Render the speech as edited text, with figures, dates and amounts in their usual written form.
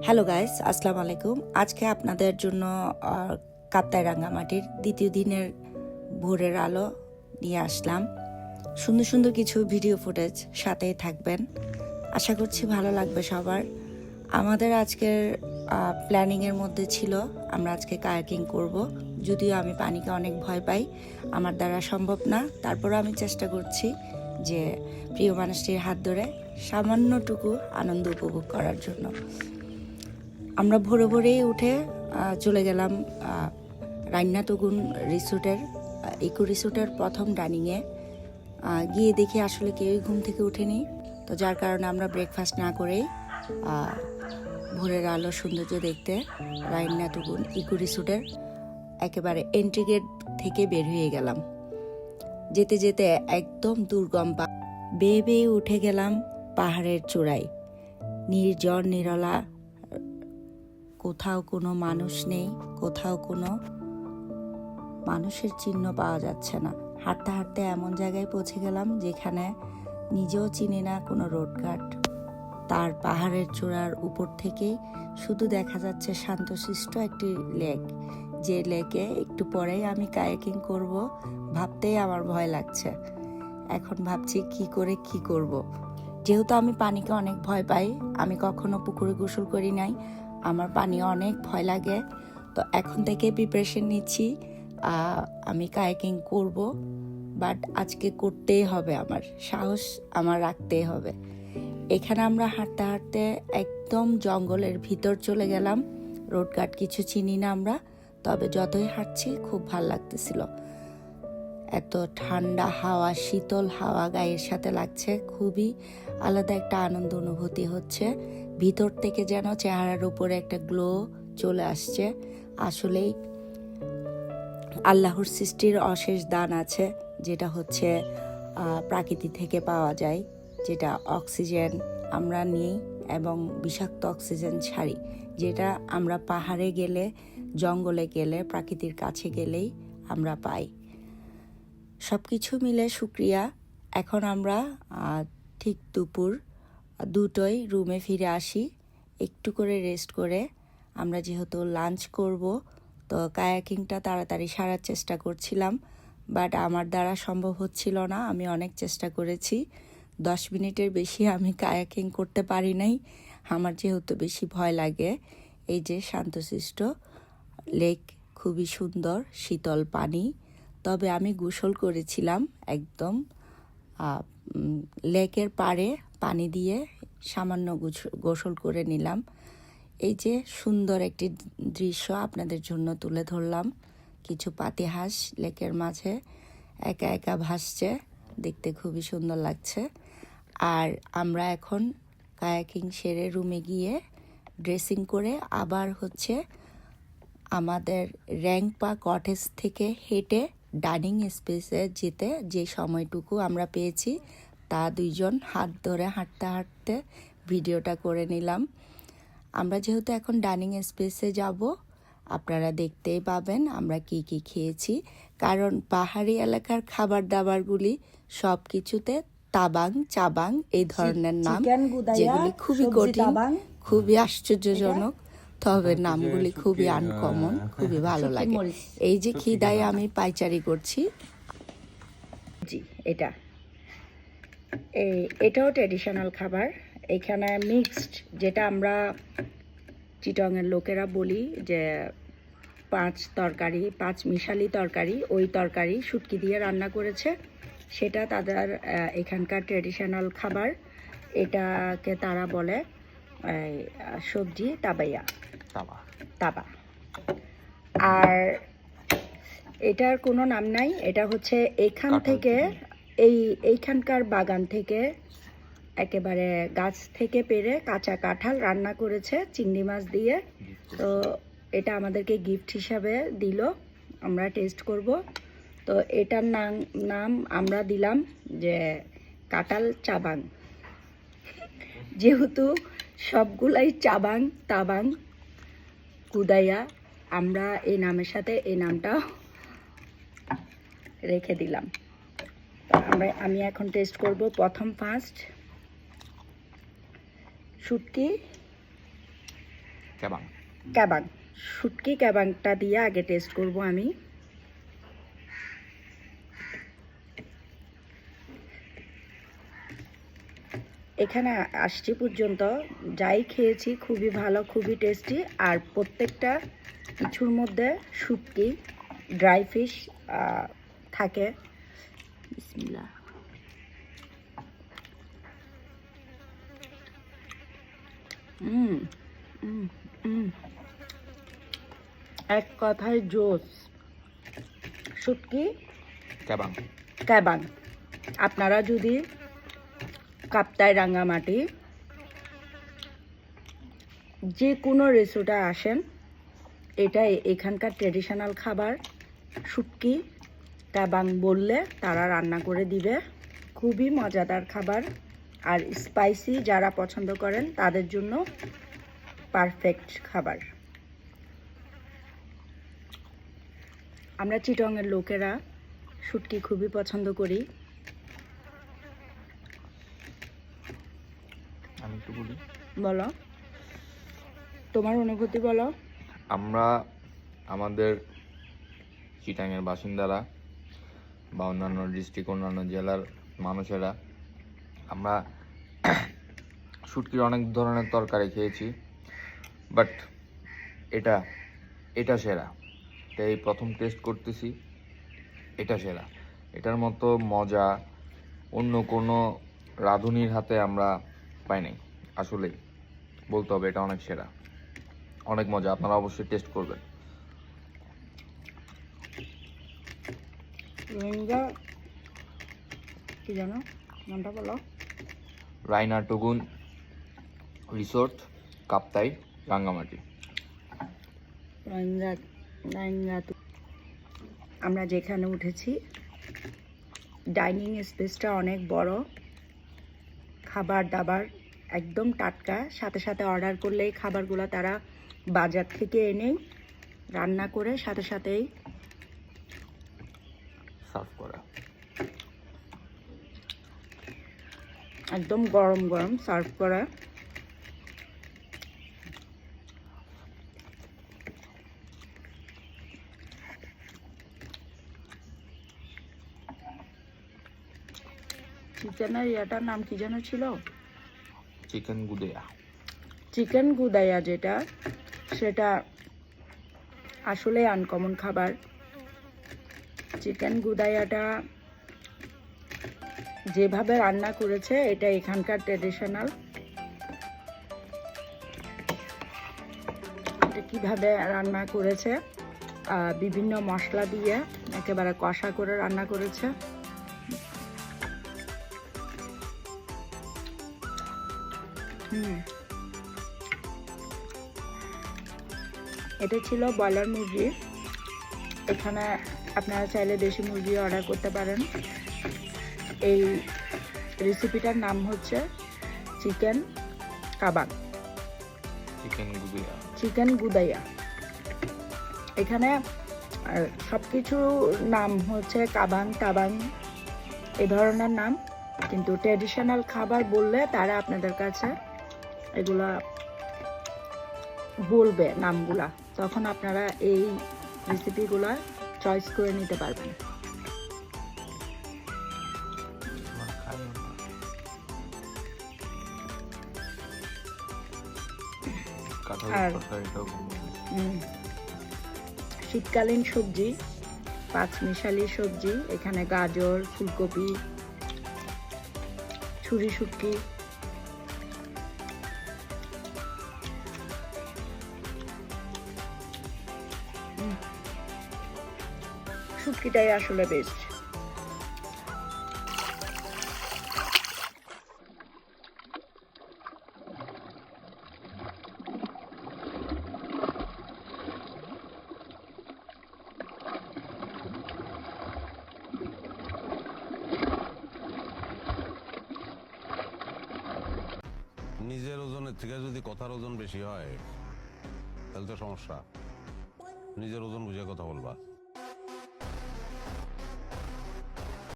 Hello guys, আসসালামু আলাইকুম। আজকে আপনাদের জন্য কাপ্তাই রাঙ্গামাটির দ্বিতীয় দিনের ভোরের আলো নিয়ে আসলাম। সুন্দর সুন্দর কিছু ভিডিও ফুটেজ সাথেই থাকবেন, আশা করছি ভালো লাগবে সবার। আমাদের আজকের প্ল্যানিংয়ের মধ্যে ছিল আমরা আজকে কায়াকিং করব, যদিও আমি পানিকে অনেক ভয় পাই, আমার দ্বারা সম্ভব না। তারপরও আমি চেষ্টা করছি যে প্রিয় মানুষটির হাত ধরে সামান্যটুকু আনন্দ উপভোগ করার জন্য। আমরা ভোরে ভোরেই উঠে চলে গেলাম রান্নাতগুন রিসোর্টের ইকো রিসোর্টের প্রথম ডাইনিংয়ে। গিয়ে দেখি আসলে কেউই ঘুম থেকে উঠেনি, তো যার কারণে আমরা ব্রেকফাস্ট না করেই ভোরের আলো সৌন্দর্য দেখতে রান্নাতগুন ইকো রিসোর্টের একেবারে এন্ট্রি গেট থেকে বের হয়ে গেলাম। যেতে যেতে একদম দুর্গম বেয়ে বেয়ে উঠে গেলাম পাহাড়ের চূড়ায়। নির্জন নিরলা, কোথাও কোনো মানুষ নেই, কোথাও কোনো মানুষের চিহ্ন পাওয়া যাচ্ছে না। হাঁটতে হাঁটতে এমন জায়গায় পৌঁছে গেলাম যেখানে নিজেও চিনি না কোনো রোডঘাট। তার পাহাড়ের চূড়ার উপর থেকেই শুধু দেখা যাচ্ছে শান্তশিষ্ট একটি লেক, যে লেকে একটু পরেই আমি কায়াকিং করব, ভাবতেই আমার ভয় লাগছে। এখন ভাবছি কি করে কি করব। যেহেতু আমি পানিকে অনেক ভয় পাই, আমি কখনো পুকুরে গোসল করি নাই, আমার পানি অনেক ভয় লাগে। তো এখন থেকে প্রিপারেশন নিচ্ছি, আমি কায়াকিং করব, বাট আজকে করতেই হবে, আমার সাহস আমার রাখতেই হবে। এখানে আমরা হাঁটতে হাঁটতে একদম জঙ্গলের ভিতর চলে গেলাম। রোডঘাট কিছু চিনি না আমরা, তবে যতই হাঁটছি খুব ভাল লাগতেছিল। এত ঠান্ডা হাওয়া, শীতল হাওয়া গায়ের সাথে লাগছে, খুবই আলাদা একটা আনন্দ অনুভূতি হচ্ছে। ভিতর থেকে যেন চেহারার উপরে একটা গ্লো চলে আসছে। আসলেই আল্লাহর সৃষ্টির অশেষ দান আছে, যেটা হচ্ছে প্রাকৃতি থেকে পাওয়া যায়, যেটা অক্সিজেন আমরা নিই এবং বিষাক্ত অক্সিজেন ছাড়ি, যেটা আমরা পাহাড়ে গেলে, জঙ্গলে গেলে, প্রাকৃতির কাছে গেলেই আমরা পাই। সব কিছু মিলে শুক্রিয়া। এখন আমরা ঠিক দুপুর 2টোয় রুমে ফিরে আসি, একটু করে রেস্ট করে। আমরা যেহেতু লাঞ্চ করব, তো কায়াকিংটা তাড়াতাড়ি সারার চেষ্টা করছিলাম, বাট আমার দ্বারা সম্ভব হচ্ছিল না। আমি অনেক চেষ্টা করেছি, 10 মিনিটের বেশি আমি কায়াকিং করতে পারি নাই, আমার যেহেতু বেশি ভয় লাগে। এই যে শান্তশিষ্ট লেক, খুবই সুন্দর শীতল পানি। তবে আমি গোসল করেছিলাম একদম লেকের পাড়ে, পানি দিয়ে সামান্য গোসল করে নিলাম। এই যে সুন্দর একটি দৃশ্য আপনাদের জন্য তুলে ধরলাম। কিছু পাতিহাঁস লেকের মাঝে একা একা ভাসছে, দেখতে খুবই সুন্দর লাগছে। আর আমরা এখন কায়াকিং সেরে রুমে গিয়ে ড্রেসিং করে আবার হচ্ছে আমাদের র্যাংপা কটেজ থেকে হেঁটে ডাইনিং স্পেসে যেতে যে সময়টুকু আমরা পেয়েছি, তা দুইজন হাত ধরে হাঁটতে হাঁটতে ভিডিওটা করে নিলাম। আমরা যেহেতু এখন ডাইনিং স্পেসে যাব, আপনারা দেখতেই পাবেন আমরা কি কি খেয়েছি, কারণ পাহাড়ি এলাকার খাবার দাবারগুলি সব কিছুতে তাবাং, চাবাং এই ধরনের নাম, যেগুলি খুবই কঠিন, খুবই আশ্চর্যজনক, তবে নামগুলি খুবই আনকমন, খুবই ভালো লাগে। এই যে খিদায় আমি পাইচারি করছি। জি, এটাও ট্র্যাডিশনাল খাবার। এখানে মিক্সড, যেটা আমরা চিটংয়ের লোকেরা বলি যে 5 মিশালি তরকারি, ওই তরকারি শুটকি দিয়ে রান্না করেছে, সেটা তাদের এখানকার ট্র্যাডিশনাল খাবার। এটাকে তারা বলে সবজি তাবা। আর এটার কোনো নাম নাই, এটা হচ্ছে এখান থেকে এইখানকার বাগান থেকে একেবারে গাছ থেকে পেড়ে কাঁচা কাঁঠাল রান্না করেছে চিংড়ি মাছ দিয়ে। তো এটা আমাদেরকে গিফট হিসাবে দিল, আমরা টেস্ট করব। তো এটার নাম আমরা দিলাম যে কাঁঠাল চাবাং, যেহেতু সবগুলাই চাবাং, তাবাং, কুদাইয়া, আমরা এই নামের সাথে এই নামটাও রেখে দিলাম। আমি এখন টেস্ট করব। ফার্স্ট শুটকি, ক্যাবাং। ক্যাবাং, শুটকি ক্যাবাংটা দিয়ে আগে টেস্ট করব আমি। এখানে আসছি পর্যন্ত যাই খেয়েছি খুবই ভালো, খুবই টেস্টি। আর প্রত্যেকটা কিছুর মধ্যে শুটকি, ড্রাই ফিশ থাকে। বিসমিল্লাহ। এক কথায় জোস। শুটকি ক্যাবাং। ক্যাবাং, আপনারা যদি কাপ্তাই রাঙ্গামাটি যে কোনো রিসোর্টে আসেন, এটা এখানকার ট্রেডিশনাল খাবার। শুটকি ক্যাবাং বললে তারা রান্না করে দিবে। খুবই মজাদার খাবার, আর স্পাইসি যারা পছন্দ করেন তাদের জন্য পারফেক্ট খাবার। আমরা চিটংয়ের লোকেরা শুটকি খুবই পছন্দ করি। আমি একটু বলি। বলো, তোমার অনুভূতি বলো। আমরা আমাদের চিটাংয়ের বাসিন্দারা বা অন্যান্য ডিস্ট্রিক্ট, অন্যান্য জেলার মানুষেরা আমরা শুটকির অনেক ধরনের তরকারি খেয়েছি, বাট এটা সেরা। এই প্রথম টেস্ট করতেছি, এটা সেরা। এটার মতো মজা অন্য কোনো রাঁধুনির হাতে আমরা পাই নাই। আসলেই বলতে হবে এটা অনেক সেরা, অনেক মজা। আপনারা অবশ্যই টেস্ট করবেন। রোহিঙ্গা কি জানো নামটা বলো? রাইনা টুগুন রিসোর্ট, কাপ্তাই, রাঙ্গামাটি। রোহিঙ্গা আমরা যেখানে উঠেছি, ডাইনিং স্পেসটা অনেক বড়। খাবার দাবার একদম টাটকা, সাথে সাথে অর্ডার করলেই খাবারগুলো তারা বাজার থেকে এনেই রান্না করে সাথে সাথেই সার্ভ করা। একদম গরম গরম সার্ভ করা। চিকেনের ইয়াটার নাম কি যেন ছিল? চিকেন গুদেয়া। চিকেন গুদাইয়া, যেটা সেটা আসলে আনকমন খাবার। চিকেন গুদাইয়াটা যেভাবে রান্না করেছে এটা এখানকার ট্রেডিশনাল। এটা কিভাবে রান্না করেছে, বিভিন্ন মশলা দিয়ে একেবারে কষা করে রান্না করেছে। এটা ছিল ব্রয়লার মুরগি। এখানে আপনারা চাইলে দেশি মুরগি অর্ডার করতে পারেন। এই রেসিপিটার নাম হচ্ছে চিকেন কাবাব, চিকেন গুদাইয়া। এখানে সব কিছু নাম হচ্ছে কাবাং টাবাং এ ধরনের নাম, কিন্তু ট্র্যাডিশনাল খাবার বললে তারা আপনাদের কাছে এগুলা বলবে নামগুলা, তখন আপনারা এই রেসিপিগুলা চয়েস করে নিতে পারবেন। আর শীতকালীন সবজি, পাঁচমিশালি সবজি, এখানে গাজর, ফুলকপি, ছুরি শুটকি, শুটকিটাই আসলে বেস্ট। নিজের ওজনের থেকে যদি কথার ওজন বেশি হয় তাহলে তো সমস্যা। নিজের ওজন বুঝে কথা বলবা।